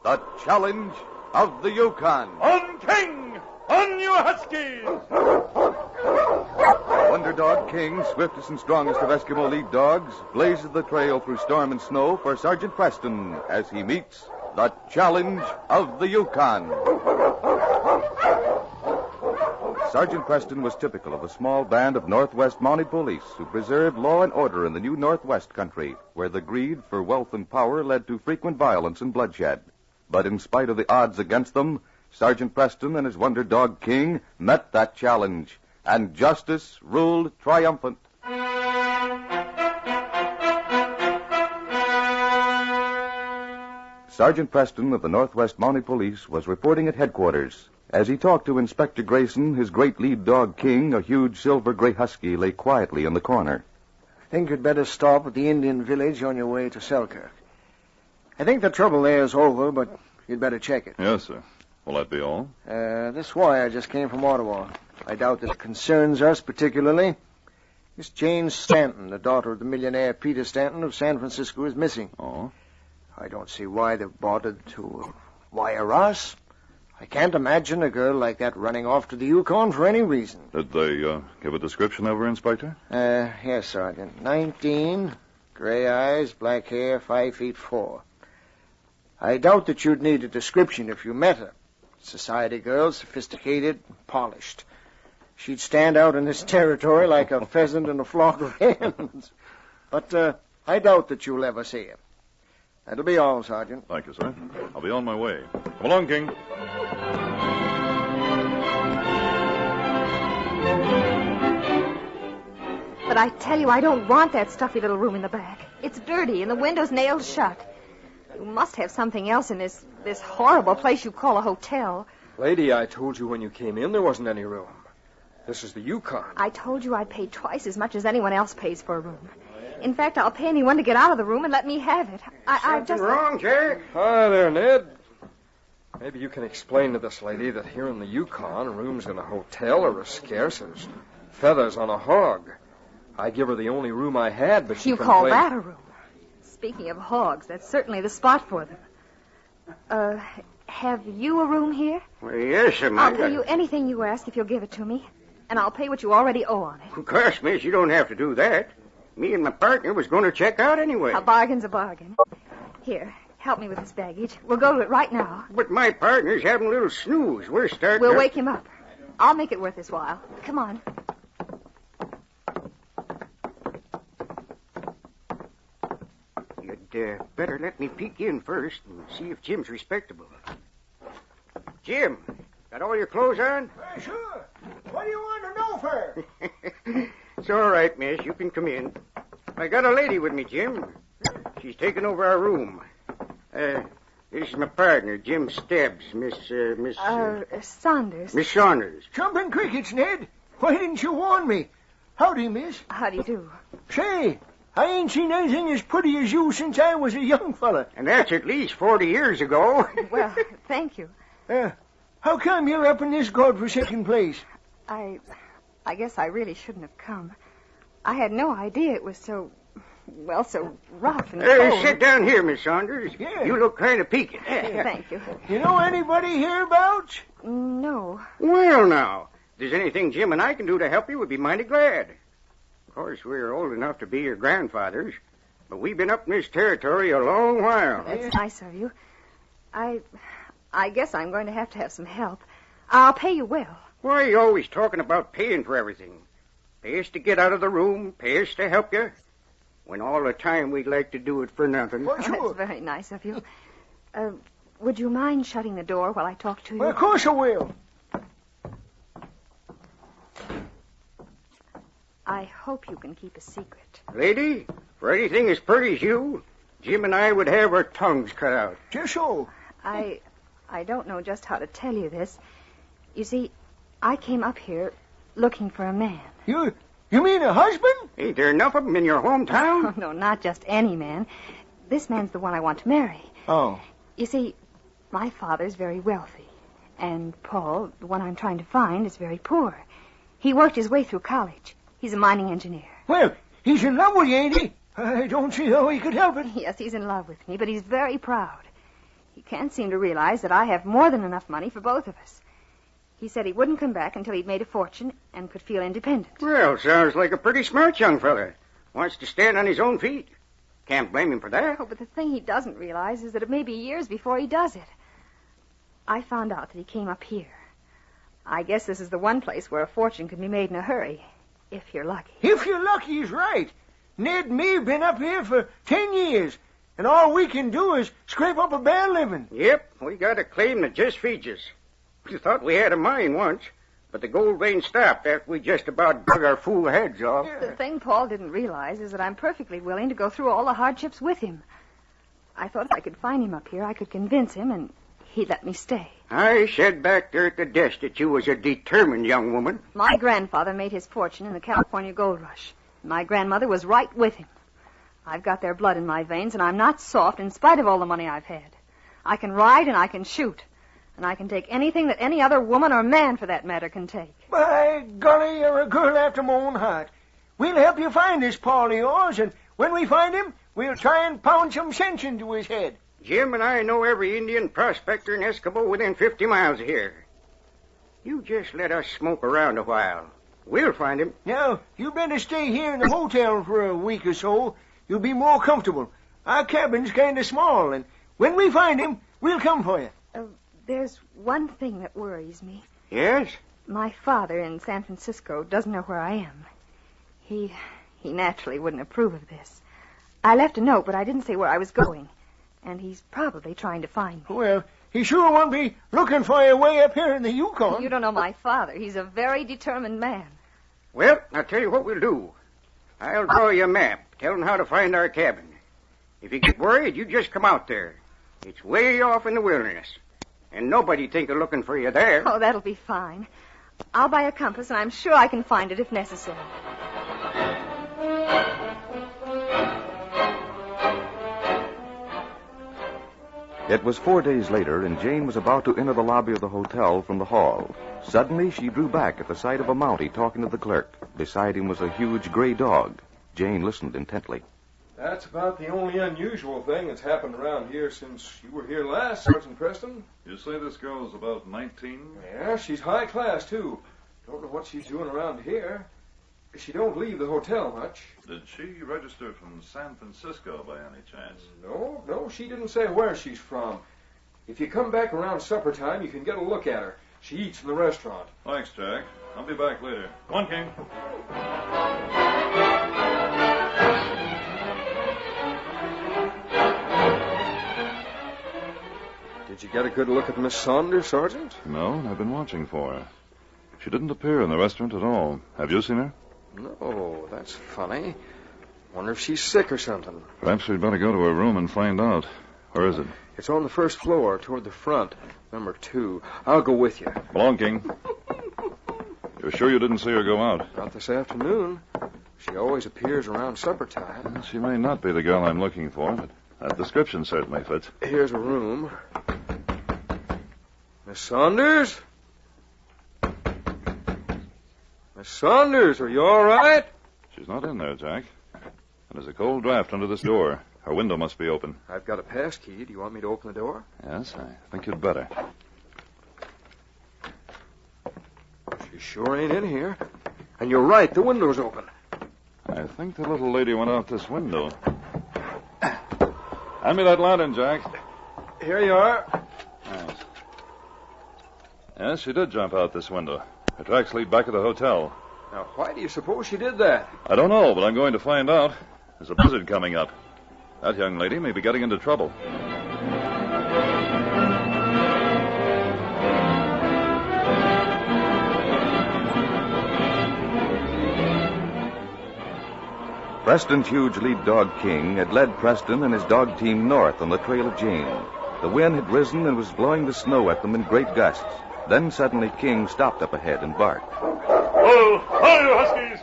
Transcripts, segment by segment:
The Challenge of the Yukon. On King! On you Huskies! Wonder Dog King, swiftest and strongest of Eskimo lead dogs, blazes the trail through storm and snow for Sergeant Preston as he meets the Challenge of the Yukon. Sergeant Preston was typical of a small band of Northwest Mounted Police who preserved law and order in the new Northwest country, where the greed for wealth and power led to frequent violence and bloodshed. But in spite of the odds against them, Sergeant Preston and his Wonder Dog King met that challenge, and justice ruled triumphant. Sergeant Preston of the Northwest Mounted Police was reporting at headquarters. As he talked to Inspector Grayson, his great lead dog King, a huge silver-gray husky, lay quietly in the corner. I think you'd better stop at the Indian village on your way to Selkirk. I think the trouble there is over, but you'd better check it. Yes, sir. Will that be all? This wire just came from Ottawa. I doubt that it concerns us particularly. Miss Jane Stanton, the daughter of the millionaire Peter Stanton of San Francisco, is missing. Oh? I don't see why they've bothered to wire us. I can't imagine a girl like that running off to the Yukon for any reason. Did they give a description of her, Inspector? Yes, Sergeant. 19, gray eyes, black hair, 5'4". I doubt that you'd need a description if you met her. Society girl, sophisticated, polished. She'd stand out in this territory like a pheasant in a flock of hens. But I doubt that you'll ever see her. That'll be all, Sergeant. Thank you, sir. I'll be on my way. Come along, King. But I tell you, I don't want that stuffy little room in the back. It's dirty and the window's nailed shut. You must have something else in this horrible place you call a hotel. Lady, I told you when you came in there wasn't any room. This is the Yukon. I told you I'd pay twice as much as anyone else pays for a room. In fact, I'll pay anyone to get out of the room and let me have it. Something wrong, Jack? Hi there, Ned. Maybe you can explain to this lady that here in the Yukon, rooms in a hotel are as scarce as feathers on a hog. I give her the only room I had, but she You complained... call that a room? Speaking of hogs, that's certainly the spot for them. Have you a room here? Well, yes, sir, I'll pay you anything you ask if you'll give it to me. And I'll pay what you already owe on it. Of course, miss, you don't have to do that. Me and my partner was going to check out anyway. A bargain's a bargain. Here, help me with this baggage. We'll go to it right now. But my partner's having a little snooze. We're starting... We'll wake him up. I'll make it worth his while. Come on. You'd better let me peek in first and see if Jim's respectable. Jim, got all your clothes on? Sure. What do you want to know for? It's all right, miss. You can come in. I got a lady with me, Jim. She's taking over our room. This is my partner, Jim Stebbs, Miss Saunders. Miss Saunders. Jumping crickets, Ned. Why didn't you warn me? Howdy, miss. How do you do? Say, I ain't seen anything as pretty as you since I was a young fella. And that's at least 40 years ago. Well, thank you. How come you're up in this godforsaken place? I guess I really shouldn't have come. I had no idea it was so rough and cold. Sit down here, Miss Saunders. Yeah. You look kind of peaked. Thank you. You know anybody hereabouts? No. Well, now, if there's anything Jim and I can do to help you, we'd be mighty glad. Of course, we're old enough to be your grandfathers, but we've been up in this territory a long while. That's nice of you. I guess I'm going to have some help. I'll pay you well. Why are you always talking about paying for everything? Pay us to get out of the room, pay us to help you, when all the time we'd like to do it for nothing. Well, sure. That's very nice of you. Would you mind shutting the door while I talk to you? Well, of course I will. I hope you can keep a secret. Lady, for anything as pretty as you, Jim and I would have our tongues cut out. Just so. I don't know just how to tell you this. You see, I came up here looking for a man. You mean a husband? Ain't there enough of them in your hometown? Oh, no, not just any man. This man's the one I want to marry. Oh. You see, my father's very wealthy. And Paul, the one I'm trying to find, is very poor. He worked his way through college. He's a mining engineer. Well, he's in love with you, ain't he? I don't see how he could help it. Yes, he's in love with me, but he's very proud. He can't seem to realize that I have more than enough money for both of us. He said he wouldn't come back until he'd made a fortune and could feel independent. Well, sounds like a pretty smart young fella. Wants to stand on his own feet. Can't blame him for that. Oh, but the thing he doesn't realize is that it may be years before he does it. I found out that he came up here. I guess this is the one place where a fortune can be made in a hurry, if you're lucky. If you're lucky, he's right. Ned and me have been up here for 10 years, and all we can do is scrape up a bare living. Yep, we got a claim that just feeds us. We thought we had a mine once, but the gold vein stopped after we just about dug our fool heads off. The thing Paul didn't realize is that I'm perfectly willing to go through all the hardships with him. I thought if I could find him up here, I could convince him, and he'd let me stay. I said back there at the desk that you was a determined young woman. My grandfather made his fortune in the California gold rush. My grandmother was right with him. I've got their blood in my veins, and I'm not soft in spite of all the money I've had. I can ride and I can shoot. And I can take anything that any other woman or man, for that matter, can take. By golly, you're a girl after my own heart. We'll help you find this Paul of yours, and when we find him, we'll try and pound some sense into his head. Jim and I know every Indian prospector in Escobar within 50 miles of here. You just let us smoke around a while. We'll find him. Now, you better stay here in the hotel for a week or so. You'll be more comfortable. Our cabin's kind of small, and when we find him, we'll come for you. There's one thing that worries me. Yes? My father in San Francisco doesn't know where I am. He naturally wouldn't approve of this. I left a note, but I didn't say where I was going. And he's probably trying to find me. Well, he sure won't be looking for you way up here in the Yukon. You don't know my father. He's a very determined man. Well, I'll tell you what we'll do. I'll draw you a map. Tell him how to find our cabin. If you get worried, you just come out there. It's way off in the wilderness. And nobody'd think of looking for you there. Oh, that'll be fine. I'll buy a compass, and I'm sure I can find it if necessary. It was 4 days later, and Jane was about to enter the lobby of the hotel from the hall. Suddenly, she drew back at the sight of a Mountie talking to the clerk. Beside him was a huge gray dog. Jane listened intently. That's about the only unusual thing that's happened around here since you were here last, Sergeant Preston. You say this girl's about 19? Yeah, she's high class, too. Don't know what she's doing around here. She don't leave the hotel much. Did she register from San Francisco by any chance? No, she didn't say where she's from. If you come back around supper time, you can get a look at her. She eats in the restaurant. Thanks, Jack. I'll be back later. Come on, King. Did you get a good look at Miss Saunders, Sergeant? No, I've been watching for her. She didn't appear in the restaurant at all. Have you seen her? No, that's funny. Wonder if she's sick or something. Perhaps we'd better go to her room and find out. Where is it? It's on the first floor, toward the front, number 2. I'll go with you. Come along, King. You're sure you didn't see her go out? Not this afternoon. She always appears around supper time. Well, she may not be the girl I'm looking for, but that description certainly fits. Here's a room. Miss Saunders? Miss Saunders, are you all right? She's not in there, Jack. And there's a cold draft under this door. Her window must be open. I've got a pass key. Do you want me to open the door? Yes, I think you'd better. She sure ain't in here. And you're right, the window's open. I think the little lady went out this window. Hand me that lantern, Jack. Here you are. Thanks. Yes, she did jump out this window. Her tracks lead back to the hotel. Now, why do you suppose she did that? I don't know, but I'm going to find out. There's a blizzard coming up. That young lady may be getting into trouble. Preston's huge lead dog, King, had led Preston and his dog team north on the trail of Jane. The wind had risen and was blowing the snow at them in great gusts. Then suddenly King stopped up ahead and barked. Oh, hi, you huskies!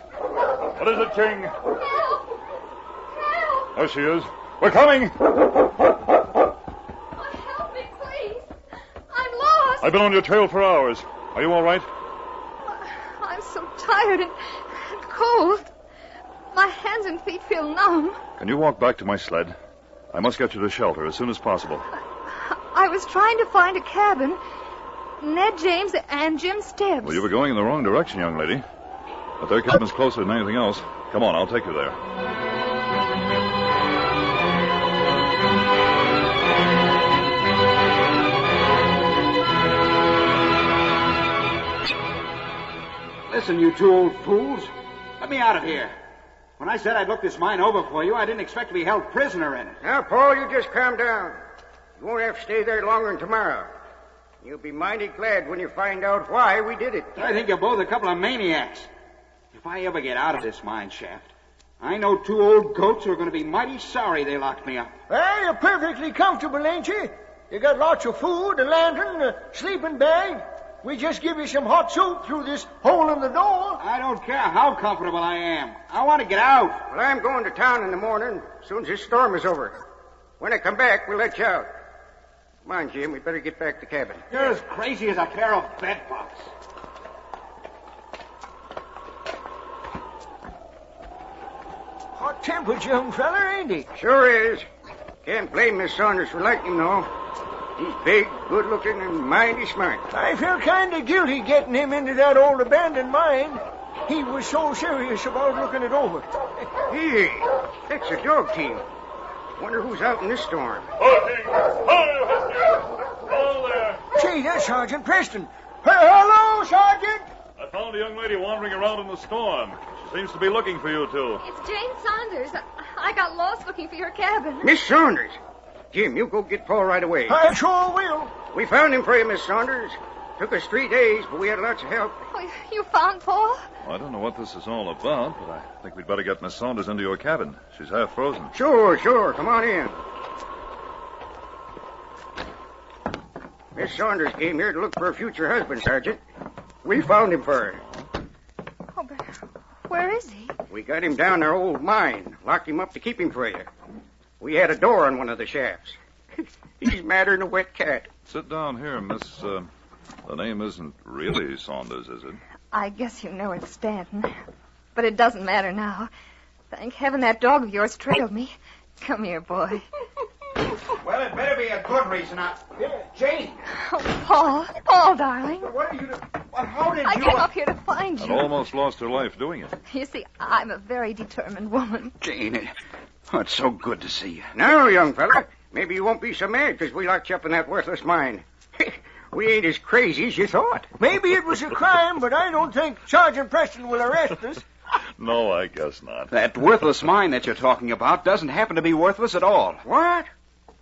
What is it, King? Help! Help! There she is. We're coming! Oh, help me, please. I'm lost. I've been on your trail for hours. Are you all right? I'm so tired and cold. My hands and feet feel numb. Can you walk back to my sled? I must get you to shelter as soon as possible. I I was trying to find a cabin. Ned James and Jim Stebbs. Well, you were going in the wrong direction, young lady. But their cabin's closer than anything else. Come on, I'll take you there. Listen, you two old fools. Let me out of here. When I said I'd look this mine over for you, I didn't expect to be held prisoner in it. Now, Paul, you just calm down. You won't have to stay there longer than tomorrow. You'll be mighty glad when you find out why we did it. I think you're both a couple of maniacs. If I ever get out of this mine shaft, I know two old goats who are going to be mighty sorry they locked me up. Well, you're perfectly comfortable, ain't you? You got lots of food, a lantern, a sleeping bag. We just give you some hot soup through this hole in the door. I don't care how comfortable I am. I want to get out. Well, I'm going to town in the morning as soon as this storm is over. When I come back, we'll let you out. Come on, Jim. We better get back to cabin. You're as crazy as a pair of bedbugs. Hot-tempered young fella, ain't he? Sure is. Can't blame Miss Saunders for liking him, though. He's big, good-looking, and mighty smart. I felt kind of guilty getting him into that old abandoned mine. He was so serious about looking it over. Hey, that's a dog team. Wonder who's out in this storm. All there. Gee, that's Sergeant Preston. Hello, Sergeant. I found a young lady wandering around in the storm. She seems to be looking for you two. It's Jane Saunders. I got lost looking for your cabin. Miss Saunders. Jim, you go get Paul right away. I sure will. We found him for you, Miss Saunders. Took us 3 days, but we had lots of help. Oh, you found Paul? Well, I don't know what this is all about, but I think we'd better get Miss Saunders into your cabin. She's half frozen. Sure. Come on in. Miss Saunders came here to look for a future husband, Sergeant. We found him for her. Oh, but where is he? We got him down our old mine. Locked him up to keep him for you. We had a door on one of the shafts. He's madder than a wet cat. Sit down here, Miss... the name isn't really Saunders, is it? I guess you know it's Stanton. But it doesn't matter now. Thank heaven that dog of yours trailed me. Come here, boy. Well, it better be a good reason. Jane. Oh, Paul, darling. What are you doing? Well, how did I you... came up here to find And you. almost lost her life doing it. You see, I'm a very determined woman. Jane, it's so good to see you. Now, young fella, maybe you won't be so mad because we locked you up in that worthless mine. We ain't as crazy as you thought. Maybe it was a crime, but I don't think Sergeant Preston will arrest us. No, I guess not. That worthless mine that you're talking about doesn't happen to be worthless at all. What?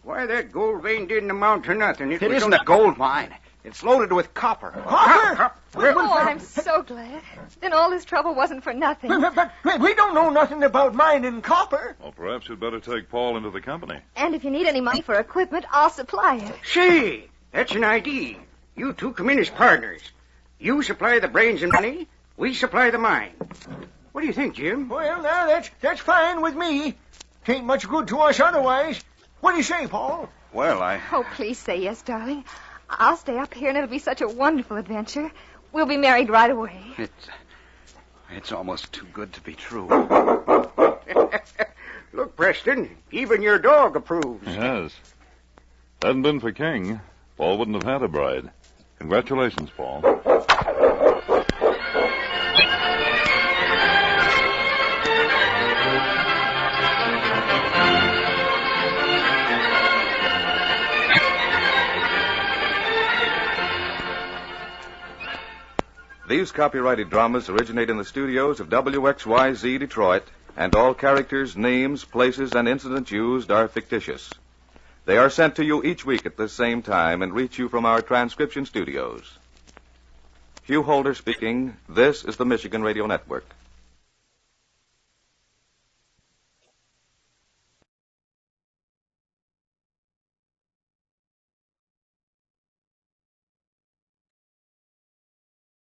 Why, that gold vein didn't amount to nothing. It isn't a gold mine. It's loaded with copper. Copper? Oh, I'm so glad. Then all this trouble wasn't for nothing. But we don't know nothing about mining copper. Well, perhaps you'd better take Paul into the company. And if you need any money for equipment, I'll supply it. Say, that's an idea. You two come in as partners. You supply the brains and money. We supply the mine. What do you think, Jim? Well, now, that's fine with me. Ain't much good to us otherwise. What do you say, Paul? Well, Oh, please say yes, darling. I'll stay up here, and it'll be such a wonderful adventure. We'll be married right away. It's almost too good to be true. Look, Preston, even your dog approves. He has. Hadn't been for King, Paul wouldn't have had a bride. Congratulations, Paul. These copyrighted dramas originate in the studios of WXYZ Detroit, and all characters, names, places, and incidents used are fictitious. They are sent to you each week at the same time and reach you from our transcription studios. Hugh Holder speaking. This is the Michigan Radio Network.